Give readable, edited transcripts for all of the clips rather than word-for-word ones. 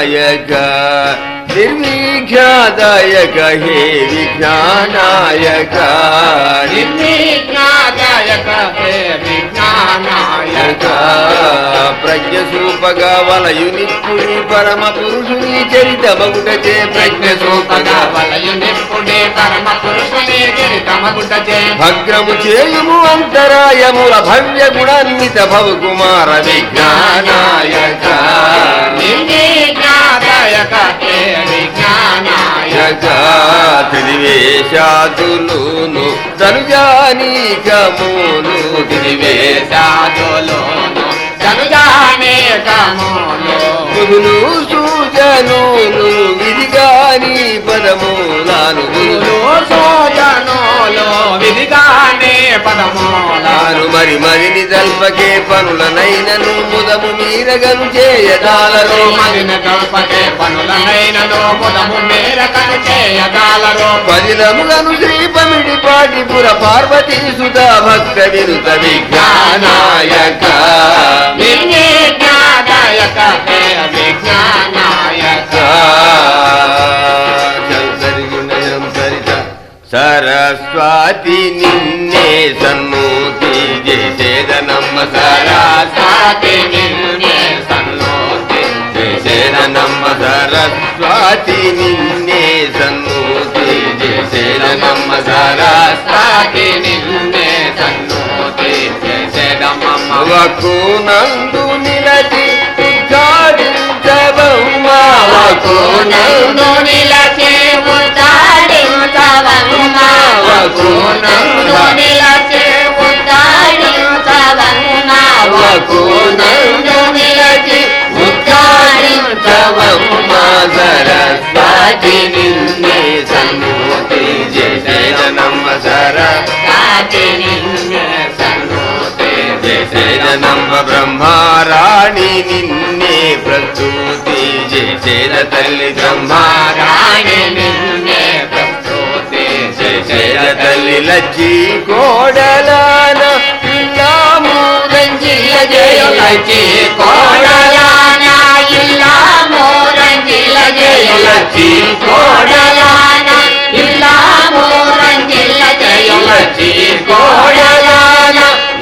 విఘ్నానాయక నిర్విఘ్నాదాయక హే విఘ్నానాయక నిర్విఘ్నాదాయక హే విఘ్నానాయక ప్రజ్ఞసూపగా వలయునిప్పుడి పరమ పురుషుని చరితమగుటచే ప్రజ్ఞసూపగా వలయునిప్పుడి పరమ పురుషుని చరితమగుటచే భగ్రము చేయుము అంతరాయముల భవ్య గుణాన్విత భవ కుమార విజ్ఞానాయక నిర్విఘ్నాదాయక హే విజ్ఞానాయక త్రివేశాదులును ధనుజానీకములు త్రివేశాదులును ధనుజానీకములు ముదులు సూజనులు విధిగాని పదమూలాను సూజనులు విధిగాని పదమూలాను మరి మరిని దల్పకే పనులనైనను ముదము మీరగను చేయదాలరు మరిని దల్పకే పనులనైనను ముదము మీరగను చేయదాలరు పదిలములను శ్రీపమిడి పాటిపుర పార్వతీ సుత భక్త వినుత విజ్ఞానాయక విఘ్నాదాయక హే విఘ్నానాయక సరస్వతి నిన్నే సన్మూర్తి చేసేదనమ్మ సరస్వతి నిన్నే సన్మూర్తి చేసేదనమ్మ సరస్వతి నిన్నే సన్మూర్తి చేసేదనమ్మ సరస్వతి నిన్నే సన్మూర్తి చేసేదమ్మ వకునందు నిలచి ఉద్ఘాటించవమ్మా వకునందు నిలచి ఉద్ఘాటించవమ్మా వకునందు నిలచి ఉద్ఘాటించవమ్మా వకునందు నిలచి ఉద్ఘాటించవమ్మా సరస్వతి నిన్నే సన్మూర్తి చేసేదనమ్మ సరస్వతి నిన్నే సన్మూర్తి చేసేదనమ్మ బ్రహ్మారాణి నిన్నే ప్రస్తుతి చేసేద తల్లి బ్రహ్మారాణి నిన్నే ప్రస్తుతి చేసేద తల్లి లచ్చి కోడలాన ఇల్లాము రంజిల జయ లచ్చి కోడలాన ఇల్లాము రంజిల జయ లచ్చి కోడలాన ఇల్లాము రంజిల జయ లచ్చి కోడలాన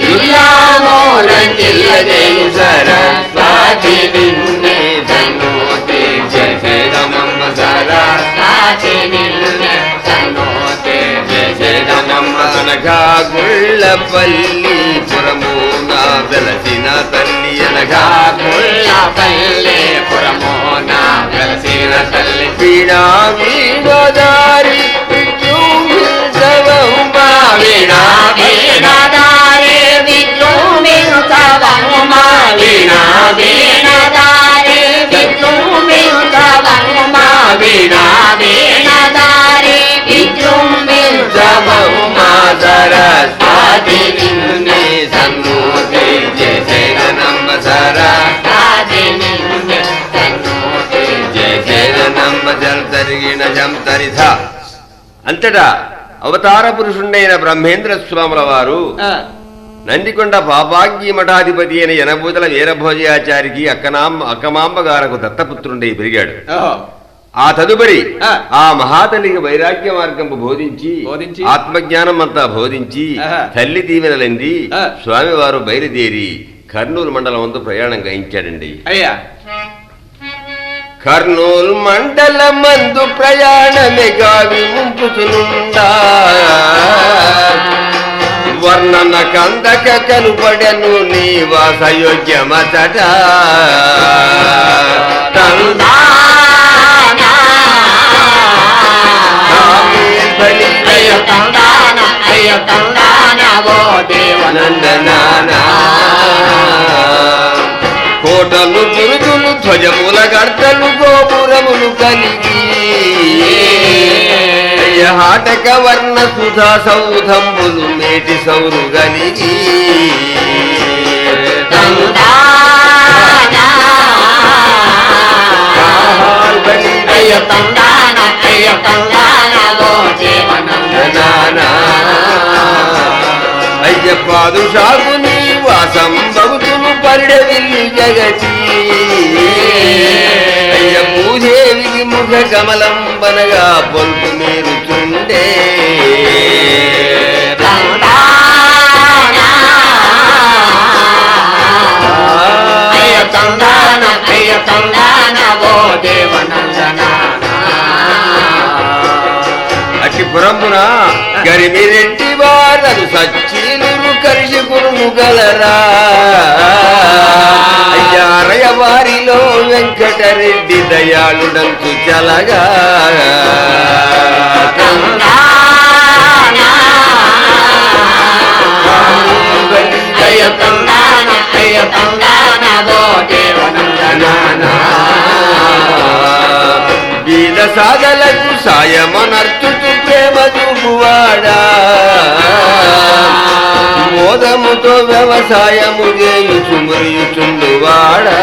ఇల్లాము రంజిల జయ సరస్వతి నిన్నే సన్మూర్తి చేసేదనమ్మ సరస్వతి నిన్నే సన్మూర్తి చేసేదనమ్మ అనగా గుళ్ళపల్లి పురమున వెలసిన తల్లి అనగా గుళ్ళపల్లి పురమున వెలసిన తల్లి వీణా వీణోదారి విజృంభించవమ్మా వీణా వీణాదారి విజృంభించవమ్మా వీణా వీణాదారి విజృంభించవమ్మా వీణా వీణాదారి విజృంభించవమ్మా సరస్వతి నిన్నే సన్మూర్తి చేసేదనమ్మ సరస్వతి నిన్నే సన్మూర్తి చేసేదనమ్మ జంతరిగిన జంతరిధ అంతటా అవతార పురుషుండైన బ్రహ్మేంద్ర స్వాముల వారు నందికొండ పాపాగ్ని మఠాధిపతి అయిన యనభూతల వీరభోజయాచారికి అక్కమాంబ గారకు దత్తపుత్రుండై పెరిగాడు. ఆ తదుపరి ఆ మహాతల్లికి వైరాగ్య మార్గంపు బోధించి ఆత్మజ్ఞానం అంతా బోధించి తల్లి దీవెనలంది స్వామివారు బయలుదేరి కర్నూలు మండలం అంతా ప్రయాణం గాయించాడండి. కర్నూలు మండలమందు ప్రయాణమే గావి ముంపుతునుండా వర్ణన కందక కనుపడను నీ వాసయోగ్యమతట కోటలు బురుదులు ధ్వజముల గర్తలు గోపురములు కలిగి హాటక వర్ణ సుధా సౌధంబులు మేటి సౌరు గలిగి అయ్య పాదుషాకుని వాసం బగుతును పరిడవిల్లి జగతి అయ్య ముఖ కమలం బనగా పొందు మీరు చుండే అట్టి పురంపున గరిమిరెడ్డి వారను సచ్చీలు కలిసి కురుముగలరా అయ్యారయ వారిలో వెంకటరెడ్డి దయాళుడంతు చలగా బీద సాగలకు సాయమనర్చుతూ ప్రేమ చూపువాడా మోదముతో వ్యవసాయము చేయుచు మురియుచుండువాడా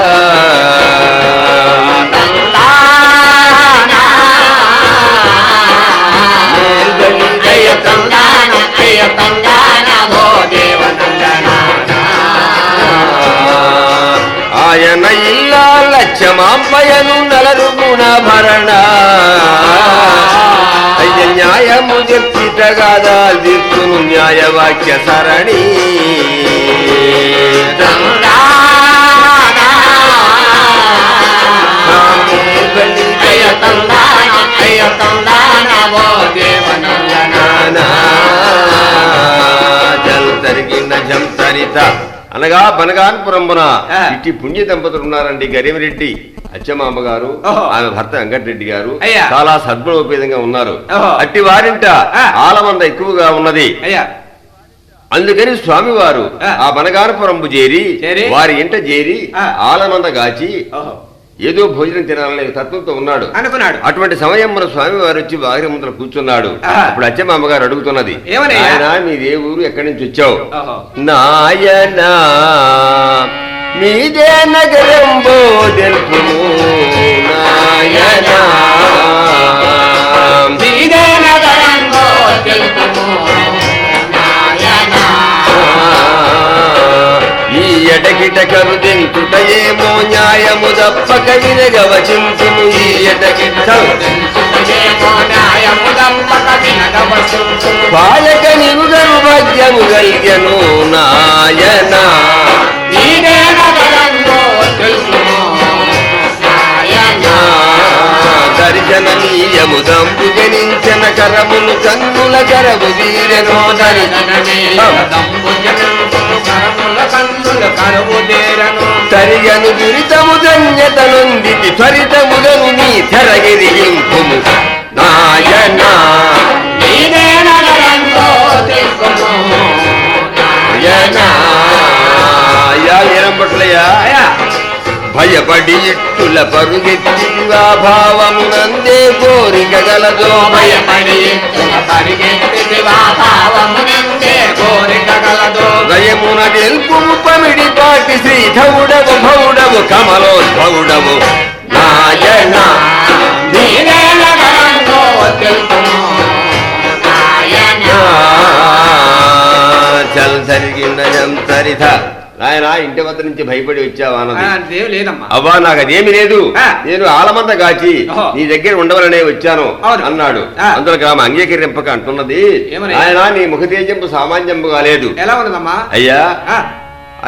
ఆయన ఇల్లా లక్ష్యమాంపయను నలరుగుణ భరణ అయ్య న్యాయము చెప్పితగాదా దిక్కును న్యాయవాక్య సరణి జల్ తరిగిన జం తరిత అనగా బనగాన్పురంబున ఇట్టి పుణ్య దంపతులు ఉన్నారండి గరిమిరెడ్డి అచ్చమాంబ గారు ఆమె భర్త వెంకటరెడ్డి గారు చాలా సద్గుణోపేతంగా ఉన్నారు అట్టి వారింట ఆలమంద ఎక్కువగా ఉన్నది అందుకని స్వామివారు ఆ బనగానపురంబు చేరి వారి ఇంట చేరి ఆలమంద గాచి ఏదో భోజనం తినాలనే తత్వంతో ఉన్నాడు అనుకున్నాడు. అటువంటి సమయం మన స్వామి వారు వచ్చి వారి ముందర కూర్చున్నాడు. అప్పుడు అచ్చమ్మ గారు అడుగుతున్నది, ఆయన మీదే ఊరు, ఎక్కడి నుంచి వచ్చావు? నాయనా మీదే నగరంబో తెలుపుము నాయనా మీదే నగరంబో తెలుపుము ఈ ఎటకిట కరుదించుటయేమో న్యాయము తప్పక వినగవచింతును. ఈ ఎటకిట పాలక నిరుగను భాగ్యము గల్గెను నాయనా దర్శననీయము దంపు జనించిన కరములు కన్నుల కరవు వీరెనో తరియను దురితము ధన్యతనుందితి త్వరితములను నీ తెరగిరిగింపుము నాయనా ఏరంపట్లయ్యా భయపడి ఇట్టుల పరుగెత్తి భావమునందే కోరిక గలదో భయపడి గయమున గెల్పుము పమిడి పాటి శ్రీధవుడవు భౌడవు కమలోద్భవుడవు నాయనా చల్ జరిగిన చరిత నాయన ఇంటి వద్ద నుంచి భయపడి వచ్చావా? అవ్వా నాకు అదేమి లేదు, నేను ఆలమంద గాచి నీ దగ్గర ఉండవలనే వచ్చాను అన్నాడు. అందులో ఆమె అంగీకరింపక అంటున్నది, ఆయన నీ ముఖ తేజంపు సామాన్యంపు కాలేదు. ఎలా ఉన్నదమ్మా? అయ్యా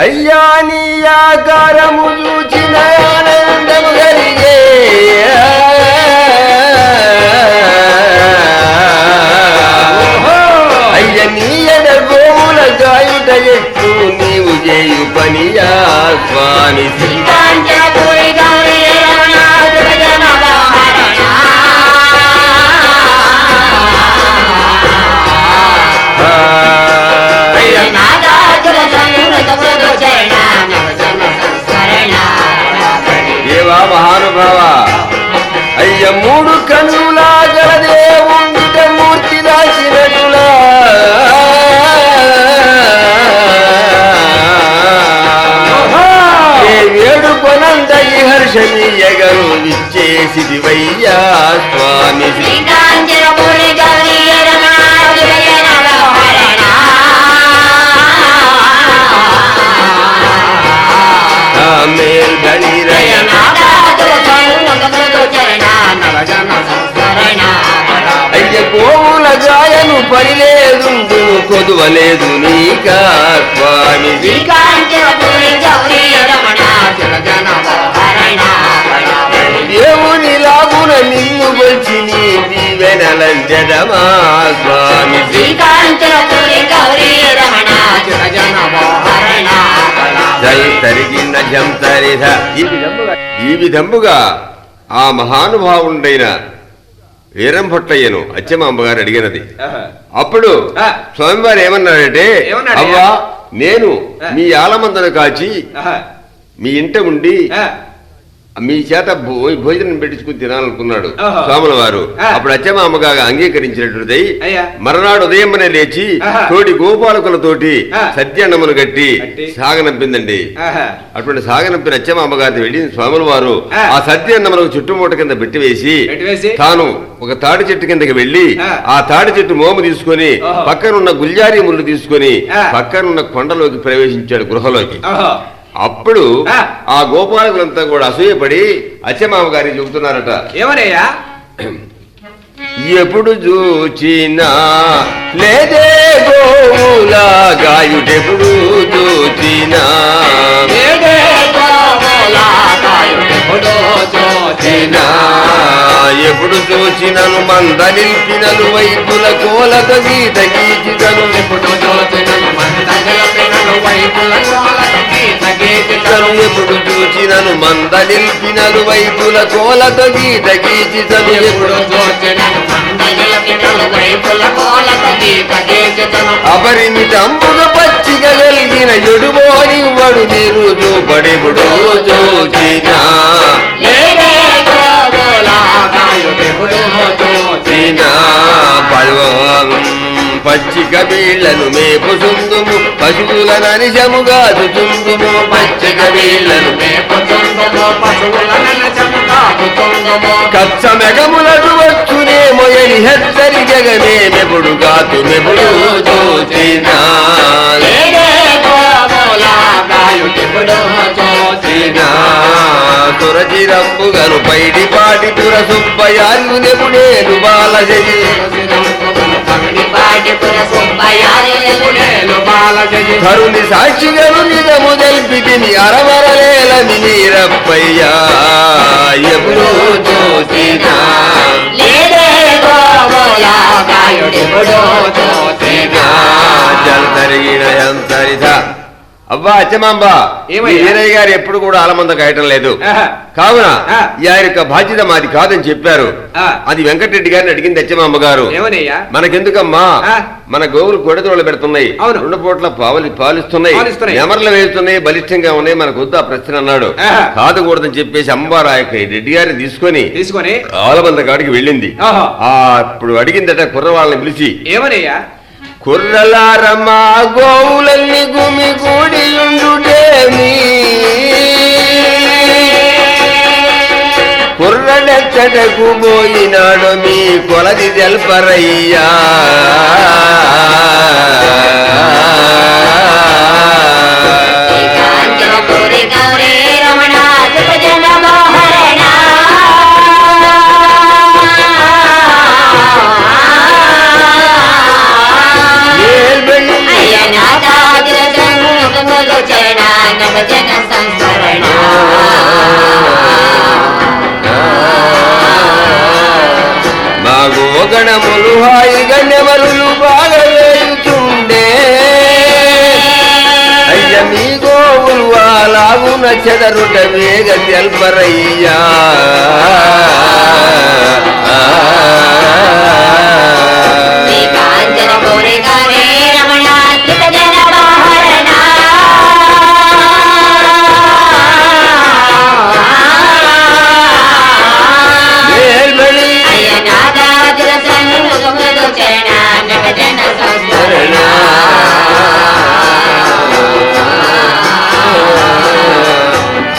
అయ్యా నీ ఆకారము చూచిన ఆనందము కలిగే అయ్య నీ ఎడ గోవుల గాయుట ఎట్టు నీవు చేయు పనియా స్వామి దేవా మహానుభావ అయ్య మూడు కన్నులా గలదేవుండిట మూర్తి దాచినటులా ఏడు కొనందయి హర్షమీయగరు విచ్చేసి వయ్యా స్వామి మేల్ గణిరయ అయ్య గోవుల గాయను పనిలేదుండు కొదువలేదు నీకా స్వామి శ్రీకాంచనపురి గౌరీ రమణ జగజన మోహరణ దేవుని లాగున నిన్ను వచ్చి నీ దీవెనలంజదమా స్వామి శ్రీకాంచనపురి గౌరీ రమణ జగజన మోహరణ తరిగిన జంతరిధ ఈ విధముగా ఆ మహానుభావుడైన వీరంభొట్టయ్యను అచ్చమాంబగారు అడిగినది. అప్పుడు స్వామివారు ఏమన్నారంటే, అవ్వా నేను మీ ఆలమందను కాచి మీ ఇంట ఉండి మీ చేత భోజనం పెట్టించుకుని తినాలనుకున్నాడు స్వాముల వారు. అప్పుడు అచ్చమాంబగా అంగీకరించినట్టు మరనాడు ఉదయంనే లేచి తోటి గోపాలకులతోటి సత్యాన్నములు కట్టి సాగనంపిందండి. అటువంటి సాగనంపిన అచ్చమాంబగారిని వెళ్ళి స్వాముల వారు ఆ సత్యాన్నములకు చుట్టుమూట కింద పెట్టివేసి తాను ఒక తాడి చెట్టు కిందకి వెళ్లి ఆ తాడి చెట్టు మోము తీసుకుని పక్కనున్న గుల్జారీ ముళ్ళు తీసుకుని పక్కనున్న కొండలోకి ప్రవేశించాడు గృహలోకి. అప్పుడు ఆ గోపాలకులంతా కూడా అసూయపడి అచ్చమామ గారికి చెబుతున్నారట, ఏమనయ్యా ఎప్పుడు చూచినా లేదే గోవుల గాయుడెప్పుడు చూచినా ఎప్పుడు చూచినను మంద నిలిపినను వైపుల కోలక గీత గీచితను ఎప్పుడు చూచినను ఎప్పుడు చూచినను మంద నిలిపినను వైపుల కోలక గీత గీచితను ఎప్పుడు అపరిమితంబుగ పచ్చిక కలిగిన ఎడుబోని వడు మీరు చూపడెప్పుడు చూచినా పచ్చిక వీళ్లను మేపుచుందుము పశువులను నిజముగా చుందుము పచ్చిక వీళ్లను కచ్చ మెగములకు వచ్చునే మొయని హెచ్చరి జగమేమెప్పుడు గాతు మెప్పుడు చూచినా తురచిరంబుగను పైడి పాటి పుర సుబ్బయాలు నెపుడేను బాలజీ కరుని సాక్షిగను నిజము తెల్పితిని అరవరలేలని నీరప్పయ్యా ఎప్పుడు చూసినా జల్తరిగిన ఎంతరిధ అవ్వా అచ్చమాంబ వీరయ్య గారు ఎప్పుడు కూడా ఆలమంద కాయటం లేదు కావున ఆయన యొక్క బాధ్యత మాది కాదని చెప్పారు. అది వెంకటరెడ్డి గారిని అడిగింది అచ్చమాంబ గారు. మనకెందుకమ్మా మన గోవులు కొడతోళ్ళు పెడుతున్నాయి, 2 పూట్ల పాలిస్తున్నాయి, ఎమర్లు వేస్తున్నాయి, బలిష్టంగా ఉన్నాయి, మనకు వద్దు ఆ ప్రశ్న అన్నాడు. కాదకూడదని చెప్పేసి అంబారాయక రెడ్డి గారిని తీసుకొని ఆలమంద కాడికి వెళ్ళింది. అప్పుడు అడిగిందట కుర్రవాళ్ళని పిలిచి, ఏమనయ్యా కుర్రలారమ్మా గోవులన్నీ గుమి కూడియుండుటేమి కుర్రడెచ్చటకు పోయినాడు మీ కొలది తెల్పరయ్యా మాకు గణములు హాయిగా నెమరులు బాగా వేయుతుండే అయ్య మీ గోవులు అలాగున చెదరుట వేగ తెల్పరయ్యా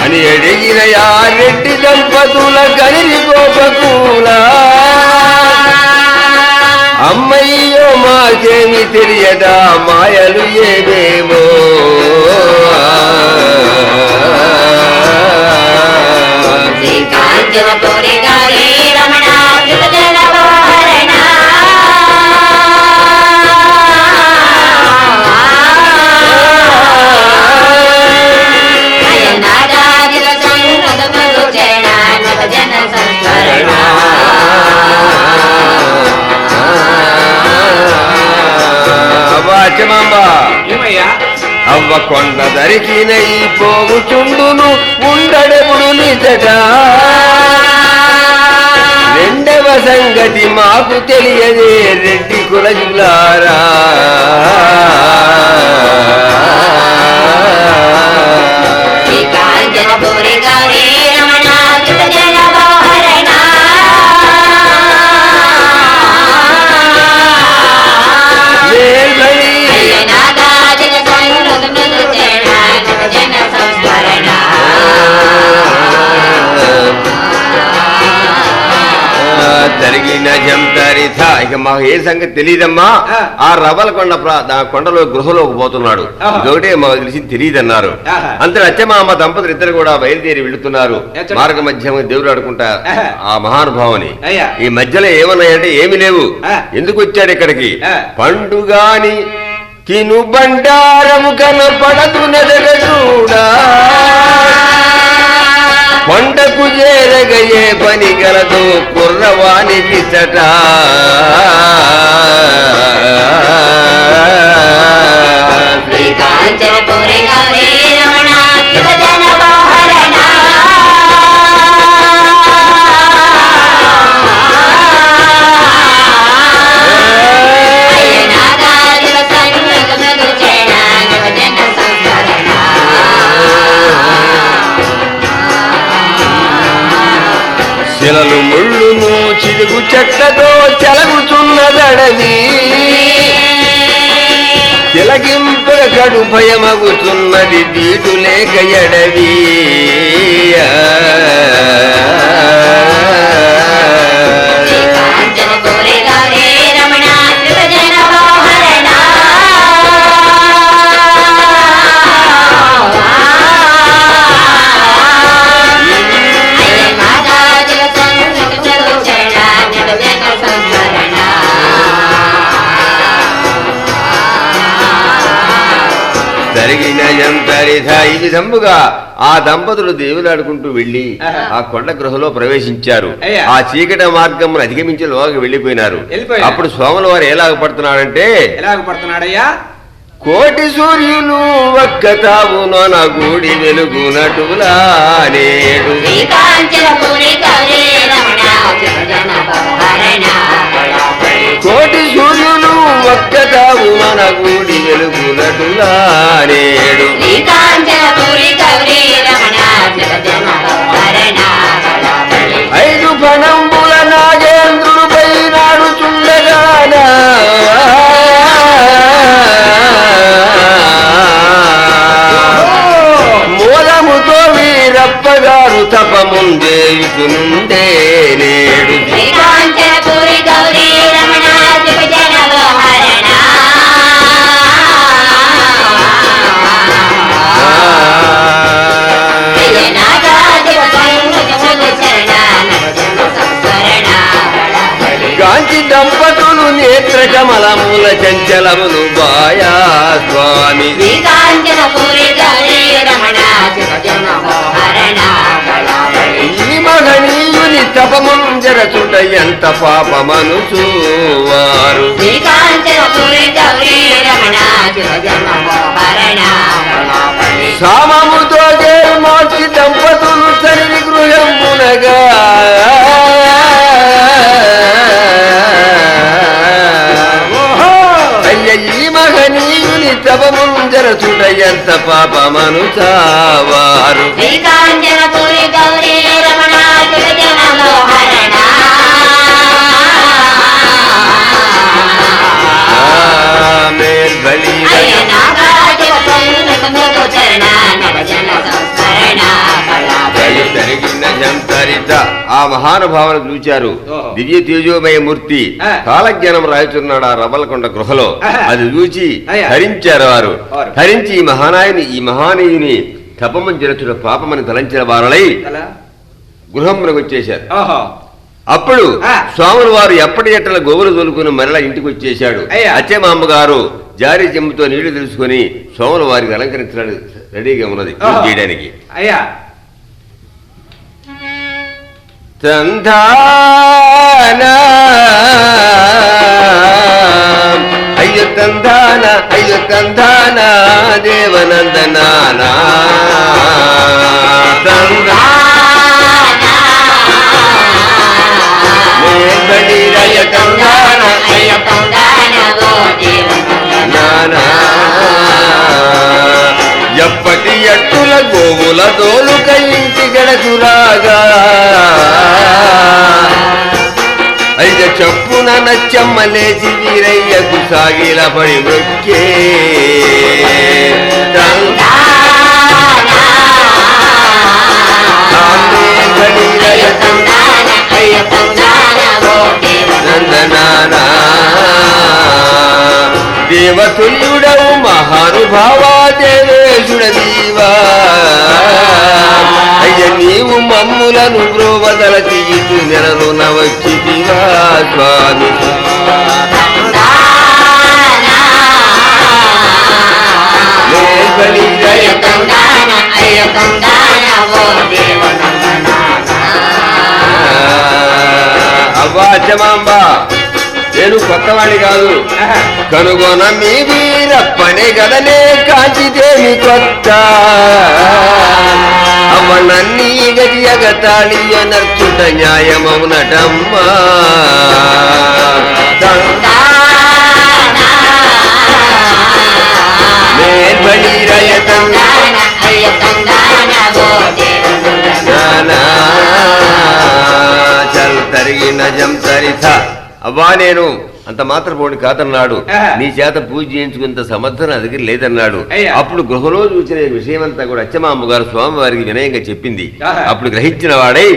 అని అడిగిన రెడ్డి దంపతుల గని గోపకూల అమ్మయ్యో మాకేమి తెలియదా మాయలు ఏమేమో అచ్చమాంబ ఏమయ్యా అవ్వ కొండ దరికినై పోగుచుండును ఉండడెప్పుడు నిజట రెండవ సంగతి మాకు తెలియదే రెడ్డి కులజులారా జరిగిన జంతరిత ఇక మాకు ఏ సంగతి తెలియదమ్మా ఆ రవల కొండలో గృహలోకి పోతున్నాడు ఇదొకటే మాకు తెలిసి తెలియదన్నారు అంతలో అచ్చమామ దంపతులు ఇద్దరు కూడా బయలుదేరి వెళుతున్నారు మార్గ మధ్య దేవుడు ఆడుకుంటా ఆ మహానుభావుని ఈ మధ్యలో ఏమన్నాయంటే ఏమి లేవు ఎందుకు వచ్చాడు ఇక్కడికి పండుగాని తిను బండారము కనపడదు నెదగ చూడా కొండకు చేరగయే పని గలదు కుర్రవానికి చట శిలలు ముళ్ళును చిలుగు చెట్లతో చెలగుచున్నదడవి తిలగింపుల కడు భయమగుచున్నది దీటు లేక ఎడవి జరిగిన జంతరిత ఈ విధంబుగా ఆ దంపతులు దేవులాడుకుంటూ వెళ్లి ఆ కొండ గృహలో ప్రవేశించారు ఆ చీకటి మార్గం అధిగమించి లోకి వెళ్లిపోయినారు అప్పుడు స్వాముల వారు ఎలాగపడుతున్నాడంటే ఎలాగపడుతున్నాడయ్యా కోటి సూర్యులు ఒక్క తావున నా గూడి వెలుగునటులా నేడు కోటి సూర్యులు ఒక్క తావున నా గూడి వెలుగునటులా నేడు ఐదు ఫణంబుల నాగేంద్రుడిపై నాడుచుండగానా మూలముతో వీరప్పగారు తపముందేయుకునుండే నేడు కాంచి దంపతులు నేత్ర కమలముల చంచలములు బాయా స్వామి ఈ మహనీయుని తపముంజరచుట ఎంత పాపమనుచు వారు సామముతో మార్చి దంపతులు తల్లి గృహమునగా ఈ మహనీయుని తపముంజరచుట ఎంత పాపమనుచావారు జరిగిన జంతరిత ఆ మహానుభావులు చూచారు దివ్య తేజోమయ మూర్తి కాలజ్ఞానం రాయుచున్నాడు ఆ రవ్వలకొండ గృహలో అది చూచి హరించారు వారు హరించి ఈ మహానీయుని తపమని జరచుట పాపమని తలంచిన వారలై గృహమునకు వచ్చేశారు అప్పుడు స్వాములు వారు ఎప్పటి ఎట్టల గోవులు తోలుకుని మరలా ఇంటికి వచ్చేశాడు అచ్చమామ్మగారు జారీ చెంబుతో నీళ్లు తెలుసుకుని స్వాముల వారికి అలంకరించడానికి రెడీగా ఉన్నది చేయడానికి అయ్యా తందాన అయ్యో తందాన అయ్యో అచ్చమ్మ లేచి వీరయ్యకు సాగిల పడి మొక్కే దేవతుల్యుడవు మహానుభావా దేవేశుడ దీవా అయ్య నీవు మమ్ములను బ్రోవదల తీయు నెలను నవచ్చితివా స్వామి అవ్వా అచ్చమాంబ నేను కొత్తవాణి కాదు కనుగొన మీ వీరప్పనే గదనే కాంచిదేమి కొత్త అవ్వ నన్నీ గది ఎగతాళియ నర్చుట న్యాయమౌనటమ్మా చల్ తరిగిన జం తరిత అవ్వా నేను అంత మాత్రపోని కాదన్నాడు నీ చేత పూజ చేయించుకున్నంత సమర్థన నా దగ్గర లేదన్నాడు అప్పుడు గృహలో చూసిన విషయమంతా కూడా అచ్చమాంబ గారు స్వామివారికి వినయంగా చెప్పింది అప్పుడు గ్రహించిన వాడై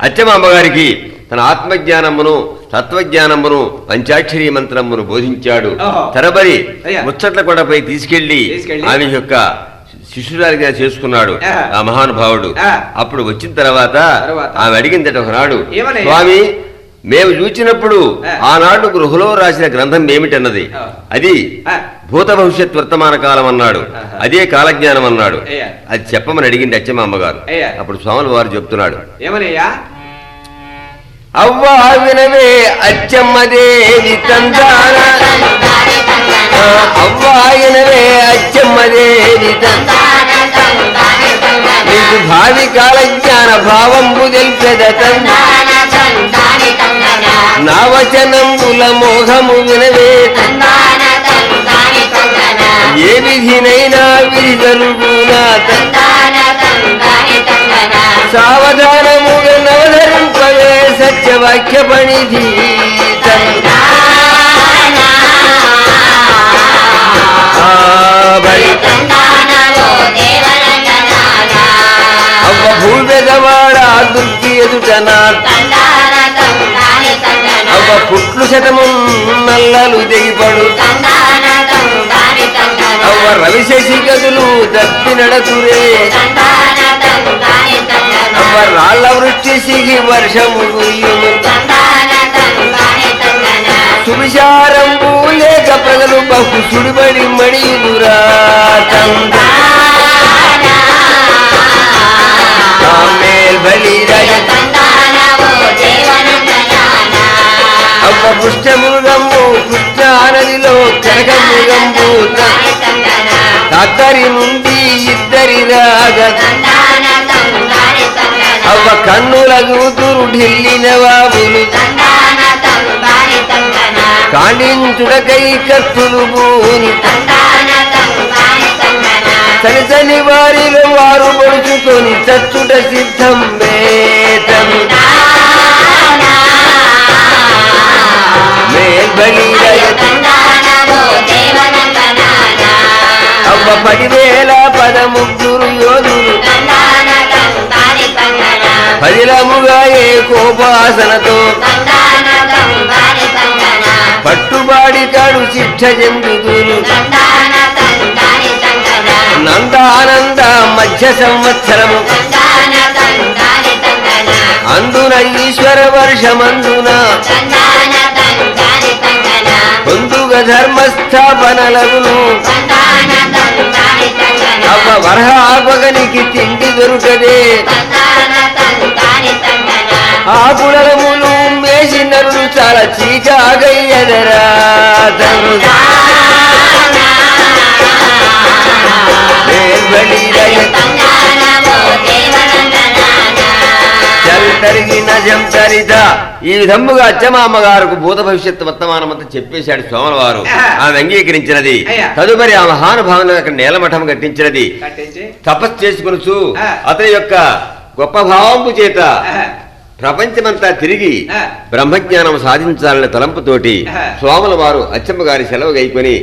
అచ్చమాంబ గారికి తన ఆత్మజ్ఞానమును తత్వజ్ఞానమును పంచాక్షరీ మంత్రమును బోధించాడు తరబరి ముచ్చట్ల కొండపై తీసుకెళ్లి ఆమె యొక్క శిష్యురాలిగా చేసుకున్నాడు ఆ మహానుభావుడు అప్పుడు వచ్చిన తర్వాత ఆమె అడిగిందట ఒకనాడు స్వామి మేము చూచినప్పుడు ఆనాడు గృహలో రాసిన గ్రంథం ఏమిటన్నది అది భూత భవిష్యత్ వర్తమాన కాలం అన్నాడు అదే కాలజ్ఞానం అన్నాడు అది చెప్పమని అడిగింది అచ్చమ్మ అమ్మగారు అప్పుడు స్వాముల వారు చెప్తున్నాడు ఏమనయ్యా అవ్వా వినవే అచ్చమ్మదేవి తందాన అవ్వా వినవే అచ్చమ్మదేవి నీకు భావి కాలజ్ఞాన భావంబు తెలిపెద నా వచనంబుల మోహము వినవే ఏ విధినైనా విధి జరుగునా సావధానముగా నవధరింపవే సత్యవాక్య పణిధి అవ్వ భూపెదవాడ దుర్గి ఎదుటనా అవ్వ పుట్లు శతము నల్లలు దిగిపడు అవ్వ రవిశశి గదులు దప్పి నడతురే అవ్వ రాళ్ళ వృష్టి సిగి వర్షము సువిచారంబు లేక ప్రజలు బహు సుడిబడి మడియుదురా అవ్వ పుష్టమృగంబు కృష్ణా నదిలో కనకమృగంబు తద్దరి నుండి ఇద్దరి రాగ అవ్వ కన్నుల కూతురు ఢిల్లీ నవాబులు కాండించుడకై కత్తులు భూని తని వారిలో వారు పడుచుకొని చచ్చుట సిద్ధం వేతం అవ్వ 10,000 13 యోధులు పదిలముగా ఏ కోపాసనతో పట్టుబాడి కాడు శిక్ష చెందుతులు నందానంద మధ్య సంవత్సరము అందున ఈశ్వర వర్షమందున పొందుగ ధర్మస్థాపనలగును అవ్వ వరహాపగనికి తిండి దొరుకదే ఆ పులరములు మేసి నరులు చాలా చీకాగయ్యదరా ఈ విధముగా అచ్చమామ గారికి భూత భవిష్యత్తు వర్తమానమంతా చెప్పేశాడు సోమల వారు ఆమె అంగీకరించినది తదుపరి ఆ మహానుభావులు అక్కడ నేలమఠం కట్టించినది తపస్సు చేసుకునుచు అతని యొక్క గొప్ప భావంపు చేత ప్రపంచమంతా తిరిగి బ్రహ్మజ్ఞానం సాధించాలనే తలంపుతోటి స్వాముల వారు అచ్చమ్మ గారి సెలవు గైకొని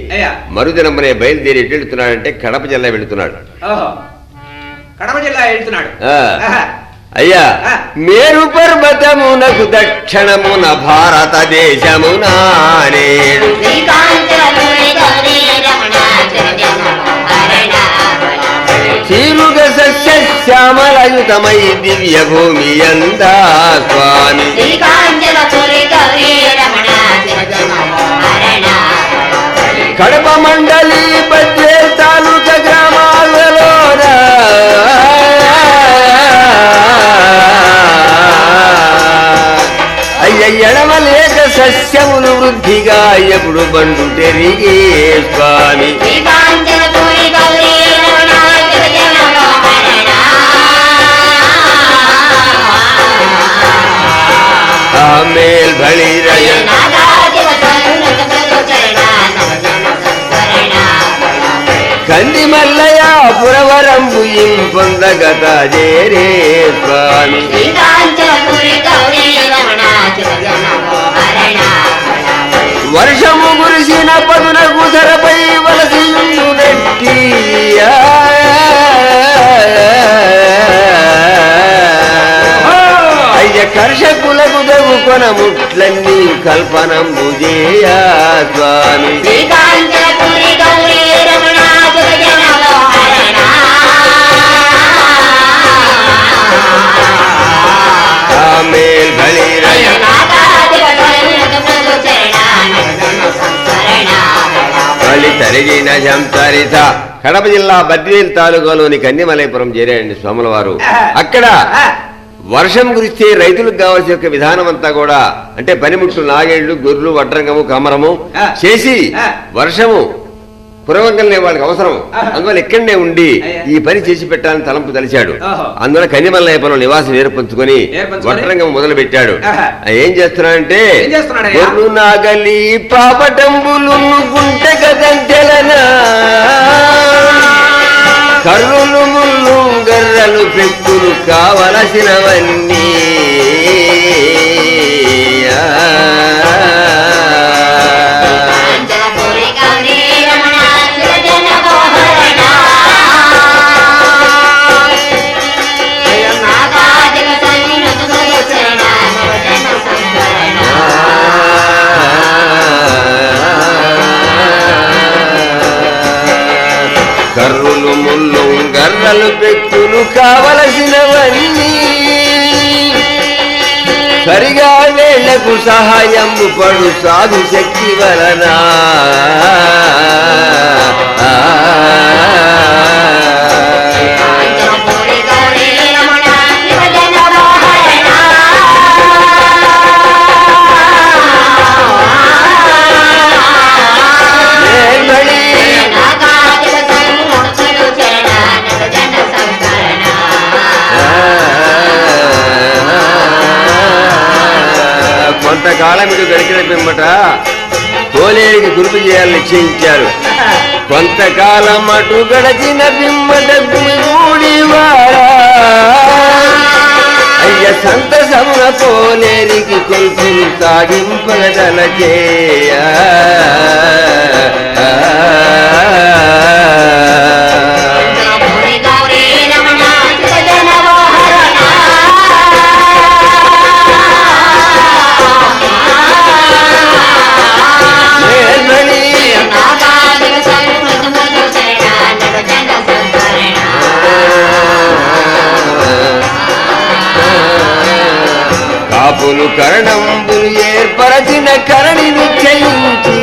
మరుదినమ్మనే బయలుదేరి ఎటు వెళుతున్నాడంటే కడప జిల్లా వెళుతున్నాడు. కడప జిల్లా వెళ్తున్నాడు. అయ్యా, మేరు పర్వతమునకు దక్షిణమున భారతదేశమున నేడు చీరుగ సస్య శ్యామలయుతమై దివ్య భూమి అందా స్వామి కడప మండలి బద్రే తాలూక గ్రామాలలోన అయ్య ఎడమలేక సస్యములు వృద్ధిగా ఎప్పుడు బండు తెరిగే స్వామి మేల్ బలి కంది మల్లయ పురవరంబు పొందగత జేరే స్వామి వర్షము కురిసిన పదున కుసరపై వలసియుండు నెట్టి అయ్య కర్షకులకు దగు కొనముట్లన్నీ కల్పనంబు జేయ స్వామి మేల్ బలి బలి తరిగిన జంతరిత కడప జిల్లా బద్వేల్ తాలూకాలోని కన్యమలయపురం చేరాయండి స్వాముల వారు. అక్కడ వర్షం కురిస్తే రైతులకు కావాల్సిన యొక్క విధానం అంతా కూడా అంటే పనిముట్లు నాగేళ్లు గొర్రెలు వడ్రంగము కమరము చేసి వర్షము పురవంగల్నే వాళ్ళకి అవసరం, అందువల్ల ఇక్కడనే ఉండి ఈ పని చేసి పెట్టాలని తలంపు తలిచాడు. అందువల్ల కన్యమల్లయ్యపురం నివాసం ఏర్పంచుకొని వడ్రంగం మొదలు పెట్టాడు. ఏం చేస్తున్నాడంటే గొర్రెలు నాగలి పాపటంబులు గుంటె గదంతెలనా కర్రులు ముళ్ళు గర్రలు పెక్కులు కావలసినవన్నీ కర్రులు ముళ్ళు గర్రలు పెక్కులు కావలసినవన్నీ సరిగా వేళ్లకు సహాయం పడు సాధు శక్తి వలన కొంతకాలం ఇటు గడిచిన పిమ్మట కోలేరికి కురుపు చేయాలని నిశ్చయించారు. కొంతకాలం అటు గడిచిన పిమ్మట గుమిగూడివారా అయ్య సంతసమున కోలేరికి కొల్పులు సాగింపగదల చేయ కాపులు కరణంబులు ఏర్పరచిన కరణి నిశ్చయించి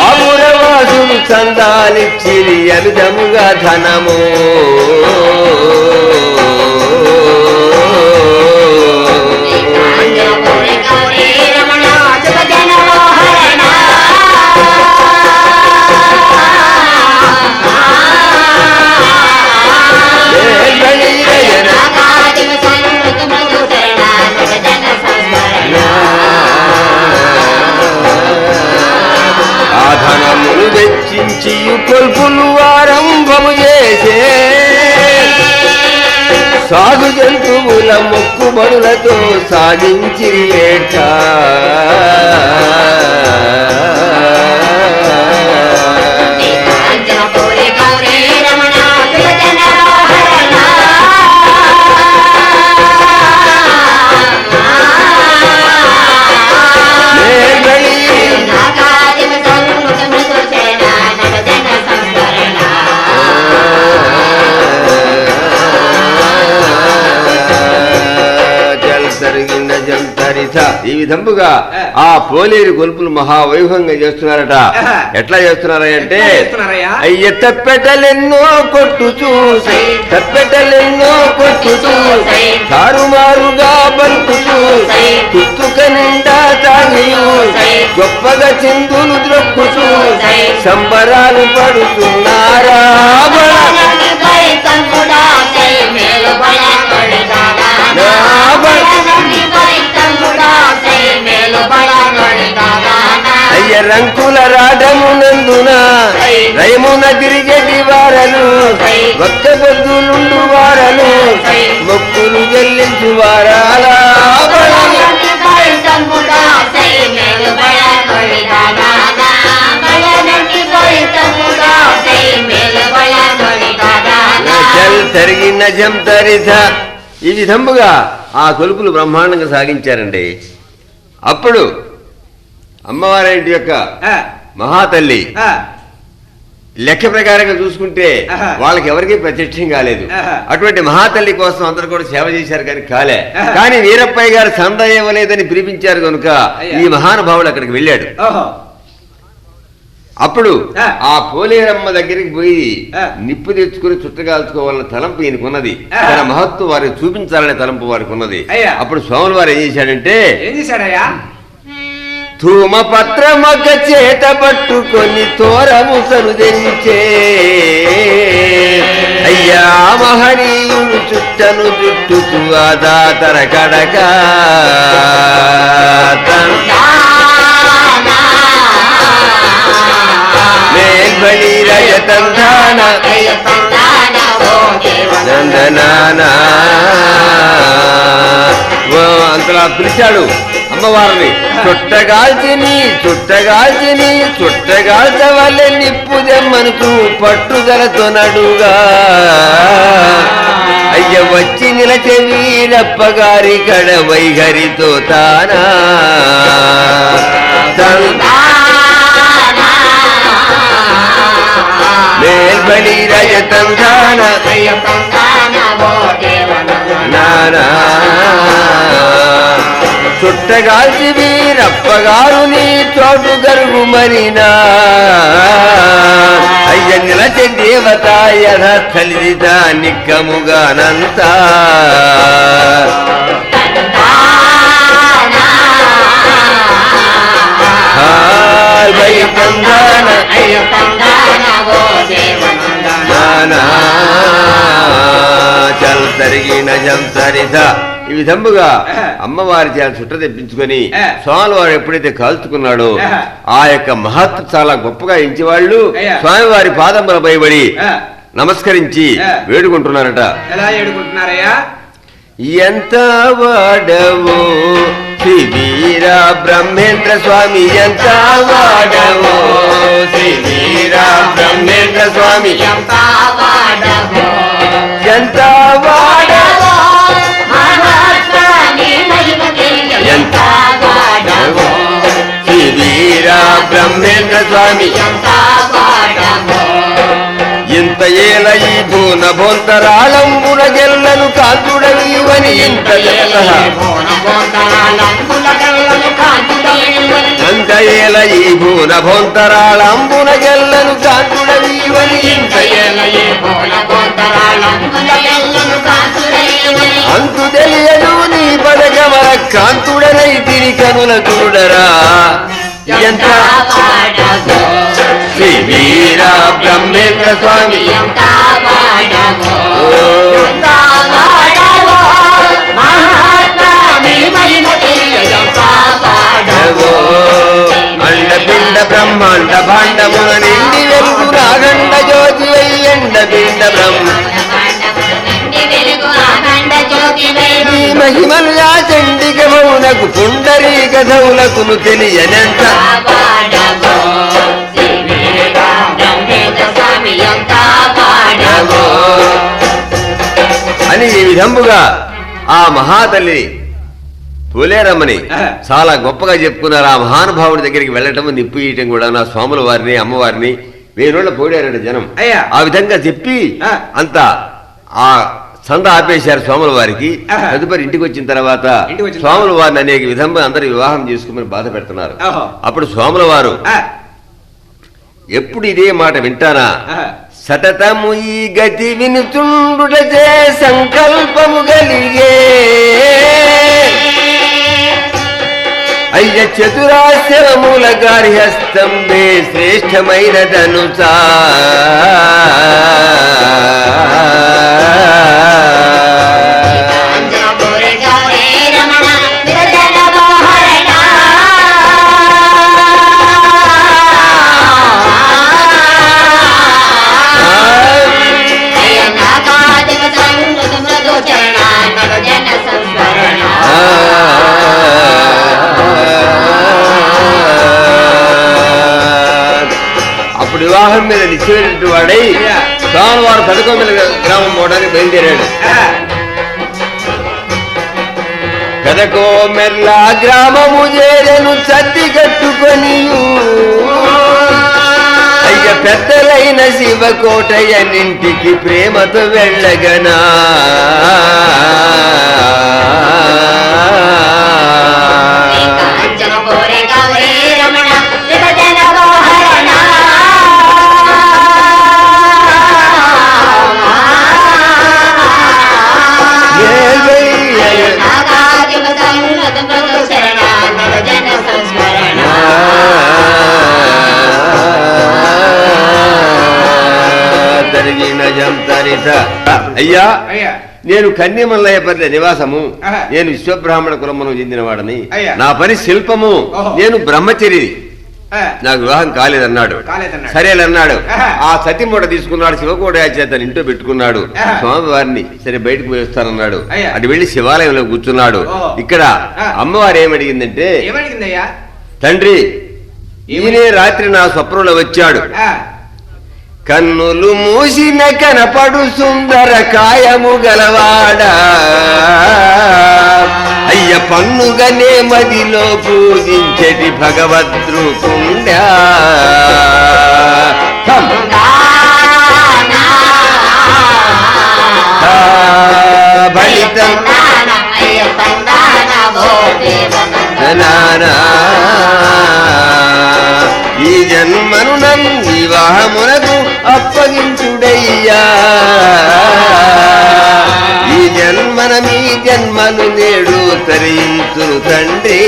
ఆపురవాసులు చందాలిచ్చిరి అమితముగా ధనము ధనములు వెచ్చించి కొల్పులు ఆరంభము చేసే సాగు జంతువుల మొక్కు బడులతో సాగించి వేట ఈ విధముగా ఆ పోలేరు గొలుపులు మహావైభవంగా చేస్తున్నారట. ఎట్లా చేస్తున్నారంటే అయ్య తప్పెటలెన్నో కొట్టు చూసి తప్పెటలెన్నో కొట్టు చూసి తారుమారుగా బలుపు చూసి పుత్తుక నిండా తాగి గొప్పగా చిందులు ద్రొక్కు చూసి సంబరాలు పడుతున్నారా అయ్య రంకుల రాడమునందున రయమున తిరిగేటి వారలు భక్త బొద్దులుండు వారలు మొక్కులు చెల్లించు వారాల తరిగిన జం తరిత ఈ విధముగా ఆ కొలుపులు బ్రహ్మాండంగా సాగించారండి. అప్పుడు అమ్మవారి యొక్క మహాతల్లి లెక్క ప్రకారంగా చూసుకుంటే వాళ్ళకి ఎవరికి ప్రత్యక్షం కాలేదు. అటువంటి మహాతల్లి కోసం అందరూ కూడా సేవ చేశారు కానీ కాలే. కానీ వీరప్పయ్య గారు సంద ఇవ్వలేదని పిలిపించారు కనుక ఈ మహానుభావుడు అక్కడికి వెళ్ళాడు. అప్పుడు ఆ పోలేరమ్మ దగ్గరికి పోయి నిప్పు తెచ్చుకుని చుట్టగాల్చుకోవాలన్న తలంపు ఈయనకున్నది. తన మహత్వం వారికి చూపించాలనే తలంపు వారికి ఉన్నది. అప్పుడు స్వాములు వారు ఏం చేశాడంటే ధూమపత్రమొక్క చేత పట్టుకొని తోరముసలు తెంచే అయ్యా మహనీయుడు చుట్టను చుట్టుతూ ఆదా తరకడక మేల్బలి రజతంధాన నందనానా అంతలా పిలిచాడు అమ్మవారిని. చుట్టగాల్చవల్లే నిప్పు దెమ్మనుకు పట్టుదలతో నడుగా అయ్య వచ్చి నిలచే వీరప్పగారి కడ వైఖరితో తానా మేల్బలి రజతంధాన నానా చుట్టగాల్చి వీరప్పగారు నీ చోటు గరుగు మరినా అయ్య నిలచే దేవత యథాస్థలిత నిక్కముగానంత చల్ తరిగిన జం తరిత ఈ విధముగా అమ్మవారి చేత చుట్ట తెప్పించుకొని స్వామివారు ఎప్పుడైతే కాల్చుకున్నాడో ఆ యొక్క మహత్తు చాలా గొప్పగా ఇంచేవాళ్ళు స్వామివారి పాదముల భయపడి నమస్కరించి వేడుకుంటున్నారట. ఎలా వేడుకుంటున్నారయ్యా? ఎంత వాడవో శ్రీ వీర బ్రహ్మేంద్ర స్వామి, ఎంత వాడవో శ్రీ వీర బ్రహ్మేంద్ర స్వామి, ఎంత వాడవో ఎంత వాడవో శ్రీ వీర బ్రహ్మేంద్ర స్వామి, ఇంత ఏల ఈ భూన భోంతరాళంబున గెల్లను కాంతుడవీవని ఇంత అంత ఏల ఈ భూన భోంతరాళంబున గెల్లను కాంతుడవీవని ఇంత అంతు తెలియదు నీ పదగమల కాంతుడనై తిరి కనుల చూడరా ఎంత శ్రీ వీర బ్రహ్మేంద్ర స్వామి, అండపిండ బ్రహ్మాండ భాండమున నిండి వెలుగు నాగండ జ్యోతి ఎండ పిండ బ్రహ్మ మహిమలు యా చండిక మౌనకు పుండరీక ధౌలకును తెలియనంత అని ఈ విధముగా ఆ మహాతల్లి పోలేరమ్మని చాలా గొప్పగా చెప్పుకున్నారు. ఆ మహానుభావుడి దగ్గరికి వెళ్ళటం, నిప్పు ఇయటం కూడా నా స్వాముల వారిని అమ్మవారిని వేరేళ్ళ పోడారట జనం. ఆ విధంగా చెప్పి అంత ఆ సంద ఆపేశారు స్వాముల వారికి. తదుపరి ఇంటికి వచ్చిన తర్వాత స్వాముల వారిని అనేక విధంగా అందరు వివాహం చేసుకోమని బాధ పెడుతున్నారు. అప్పుడు స్వాముల వారు ఎప్పుడు ఇదే మాట వింటానా, సతతము ఈ గతి వినుతుండుటచే సంకల్పము కలిగే అయ్య చతురాశ్రమూల గార్హస్థంబే శ్రేష్టమైనదనుచా వివాహం మీద నిశ్చయించిన వాడై స్వామివారు తడుకోమిల గ్రామం పోవడానికి బయలుదేరాడు. కదకోమెల్ల గ్రామము చేరను సర్ది కట్టుకొని అయ్య పెద్దలైన శివకోటయ్యనింటికి ప్రేమతో వెళ్ళగనా అయ్యా నేను కన్యమల్లయ్యపల్లి నివాసము, నేను విశ్వబ్రాహ్మణ కులమును చెందిన వాడని, నా పని శిల్పము, నేను బ్రహ్మచరి, నాకు వివాహం కాలేదన్నాడు. సరేలన్నాడు. ఆ సతి మూట తీసుకున్నాడు, శివకోట చేత ఇంట్లో పెట్టుకున్నాడు. స్వామివారిని సరే బయటకు పోయిస్తానన్నాడు. అటు వెళ్లి శివాలయంలో కూర్చున్నాడు. ఇక్కడ అమ్మవారు ఏమడిగిందంటే, తండ్రి ఈయనే రాత్రి నా స్వప్నంలో వచ్చాడు, కన్నులు మూసిన కనపడు సుందర కాయము గలవాడా, అయ్య పన్నుగనే మదిలో పూజించటి భగవద్రూపుండా, ఫలితం ఈ జన్మను వివాహమునకు అప్పగించుడయ్యా, ఈ జన్మన మీ జన్మను నేడు తరించు తండ్రి,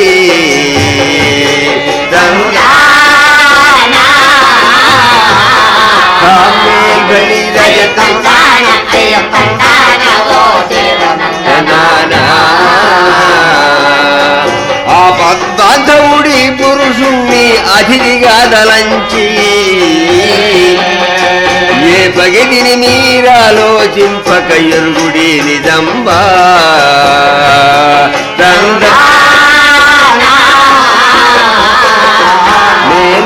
ఆ బాంధవుడి పురుషుణ్ణి అతిథిగా దలంచి ఏ పగటిని మీరాలోచింపక ఎరుగుడి నిజంబా,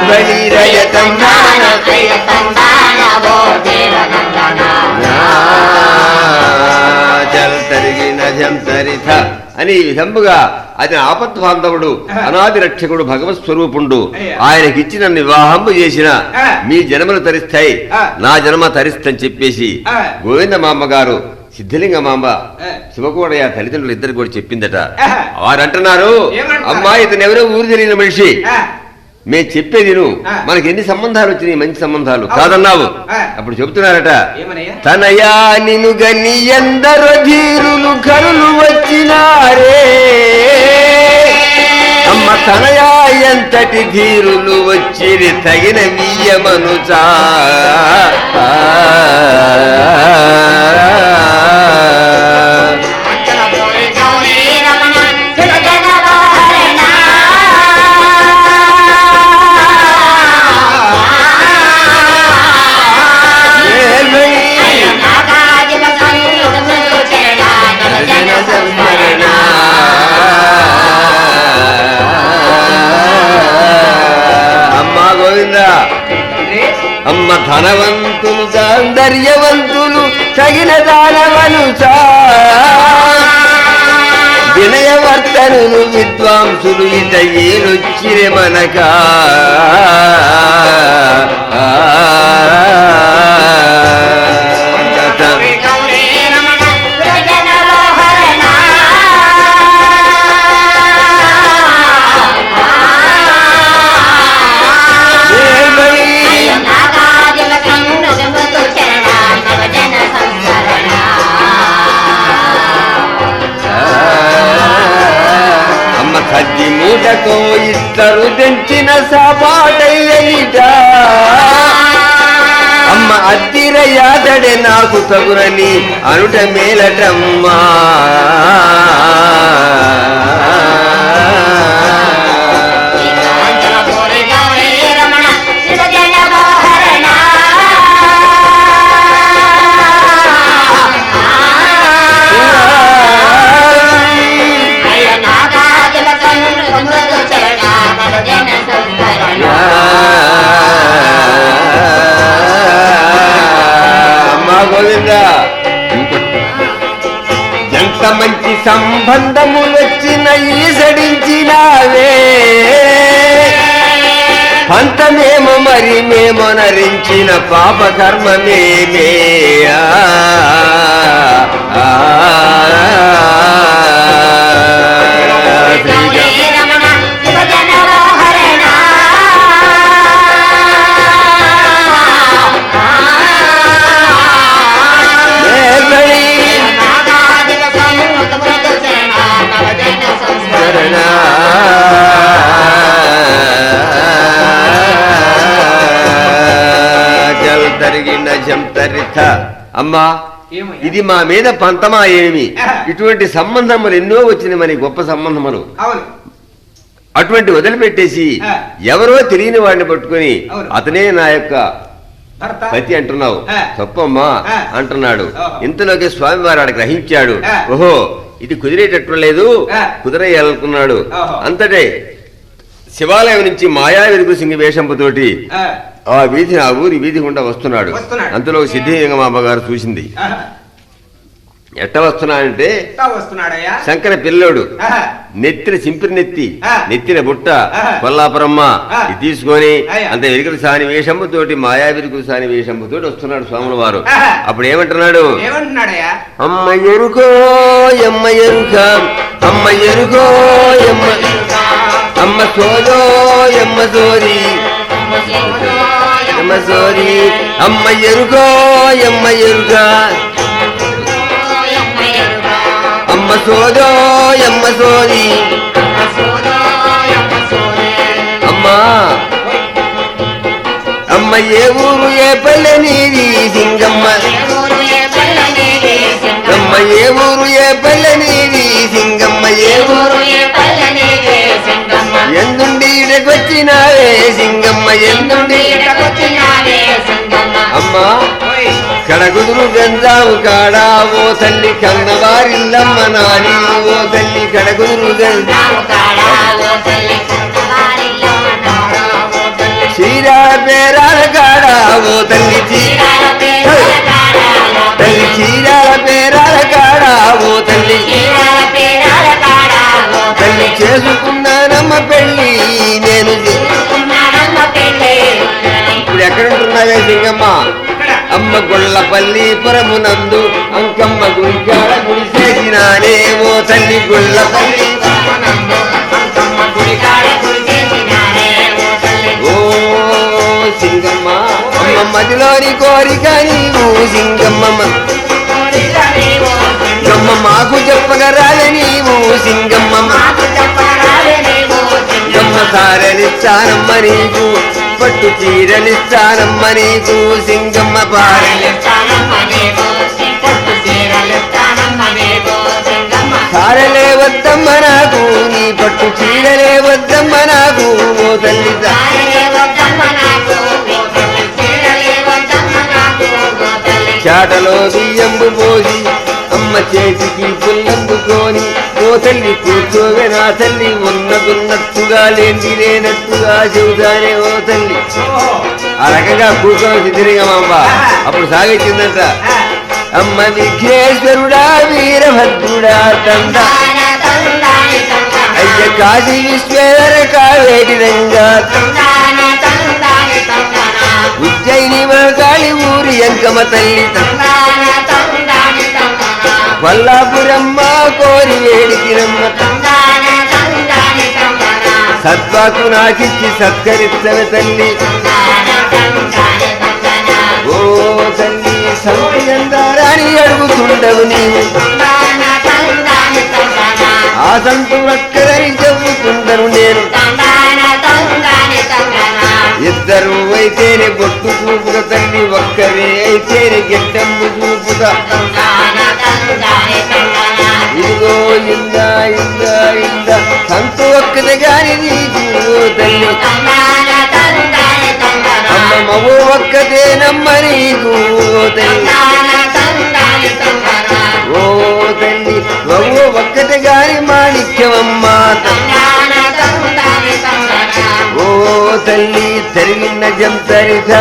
బలి రజతం చల్ తరిగిన జంతరిథ అని ఈ విధంగా అతని ఆపద్బాంధవుడు, అనాది రక్షకుడు, భగవత్ స్వరూపుండు, ఆయనకిచ్చి నన్ను వివాహంబు చేసిన మీ జన్మలు తరిస్తాయి, నా జన్మ తరిస్తని చెప్పేసి గోవిందమాంబ గారు సిద్ధలింగమాంబ శివకోడయ్య తల్లిదండ్రులు ఇద్దరు కూడా చెప్పిందట. వారు అంటున్నారు, అమ్మా ఇతను ఎవరో ఊరు తెలియని మనిషి, మే చెప్పేది నువ్వు, మనకి ఎన్ని సంబంధాలు వచ్చినాయి, మంచి సంబంధాలు కాదన్నావు. అప్పుడు చెబుతున్నారట, తనయా నిను గని ఎందరో ధీరులు కరులు వచ్చినారే, అమ్మ తనయా ఎంతటి ధీరులు వచ్చిరి తగిన వియ్యమనుచా, గోవింద అమ్మ ధనవంతులు సౌందర్యవంతులు తగిన దానవను వినయవర్తనులు విద్వాంసులు ఇట ఏలొచ్చిరే మనకా కద్ది మూటతో ఇద్దరు తెంచిన సాపాటయ్యట అమ్మ అద్దిరయాదడే నాకు తగురని అనుట మేలటమ్మా ఎంత మంచి సంబంధములు వచ్చిన ఈసడించినావే పంతమేమో మరి మేము నరించిన పాప కర్మమేమే అమ్మా ఇది మా మీద పంతమా ఏమి ఇటువంటి సంబంధములు ఎన్నో వచ్చింది మరి గొప్ప సంబంధములు అటువంటి వదిలిపెట్టేసి ఎవరో తెలియని వాడిని పట్టుకుని అతనే నా యొక్క పతి అంటున్నావు తప్పమ్మా అంటున్నాడు. ఇంతలోకి స్వామివారు ఆడ గ్రహించాడు, ఓహో ఇది కుదిరేటట్లు లేదు, కుదిరేయాలనుకున్నాడు. అంతటే శివాలయం నుంచి మాయా వెలుగు సింగి వేషంపుతోటి ఆ వీధి ఆ ఊరి వీధి గుండా వస్తున్నాడు. అంతలో సిద్ధిలింగమాంబ గారు చూసింది. ఎట్ట వస్తున్నాడంటే శంకర పిల్లోడు నెత్తిన చింపిరి నెత్తిన బుట్ట కొల్లాపురమ్మ ఇది తీసుకొని అంత వెలుగుల సాని వేషంపుతోటి మాయా వెలుగు సాని వేషంపుతోటి వస్తున్నాడు స్వాముల వారు. అప్పుడు ఏమంటున్నాడు, అమ్మ ఎరుకో ఎమ్మ ఎరుక అమ్మ ఎరుకో ఎమ్మ అమ్మ సోదో ఎమ్మ సోరి ఎమ్మ సోరి అమ్మ ఎరుకో ఎమ్మ ఎరుక అమ్మ సోదో ఎమ్మ సోరి అమ్మా అమ్మ ఏ ఊరు ఏ పల్లె నీది సింగమ్మ అమ్మ ఏ ఊరు ఏ పల్లె నీది సింగమ్మ ఏ ఊరు ఎందుండి ఇడకొచ్చినావే సింగమ్మ ఎందుండి అమ్మా కడగుదురు గంజావు కాడా ఓ తల్లి కన్నవారిల్లమ్మ నాని ఓ తల్లి కడగుదురు గంజావు చీరా పేరాల కాడా ఓ తల్లి తల్లి చీరాల పేరాల కాడా ఓ తల్లి తల్లి చేసుకున్నానమ్మ పెళ్ళి నేను ఇప్పుడు ఎక్కడుంటున్నావే సింగమ్మ అమ్మ గొల్లపల్లి పురమునందు అంకమ్మ గుడికాడ గుడిసేసినానే ఓ తల్లి గొల్లపల్లి ఓ సింగమ్మ అమ్మ మదిలోని కోరిక నీవు సింగమ్మ సింగమ్మ మాకు చెప్పగరాలే నీవు సింగమ్మ సింగమ్మ సారలిచ్చానమ్మ నీకు పట్టు చీరలిస్తానమ్మ నీకు సింగమ్మ సారలే వద్దమ్మ నాకు నీ పట్టు చీరలే వద్దమ్మ నాకు ఓ తల్లి చాటలో బియ్యంబు పోసి అమ్మ చేతికి పుల్లందుకోని ఓ తల్లి కూర్చోవే నా తల్లి ఉన్నదున్నట్టుగా లేనిది లేనట్టుగా చెబుతానే ఓ తల్లి ఆ రకంగా కూర్చొని సిద్ధిలింగమాంబ అప్పుడు సాగించిందంట. అమ్మ విఘ్నేశ్వరుడా వీరభద్రుడా తంద అయ్య కాశీ విశ్వేశ్వర కావేటి రంగా ఉజ్జయిని మగాళి ఊరి అంకమ తల్లి వల్లాపురమ్మ కోరి వేడికిరమ్మ సత్వాకు నాకిచ్చి సత్కరిస్తవ తల్లి. ఓ తల్లి సంతి గంధారాని అడుగుతుండవు నీవు ఆ సంతు ఒక్కరని చెబుతుండను నేను. ఇద్దరు అయితేనే బొట్టు చూపుక తల్లి ఒక్కరే అయితేనే గిట్టమ్ము చూపుక. ఇదిగో ఇందా ఇందా ఇందా సంతు ఒక్కది గాని నీకు తల్లి అమ్మ మగో ఒక్కదేనమ్మ నీకు తల్లి. ఓ తల్లి మగో ఒక్కటి గాని మాణిక్యమమ్మ. ఓ తల్లి తరిగిన జంతరిత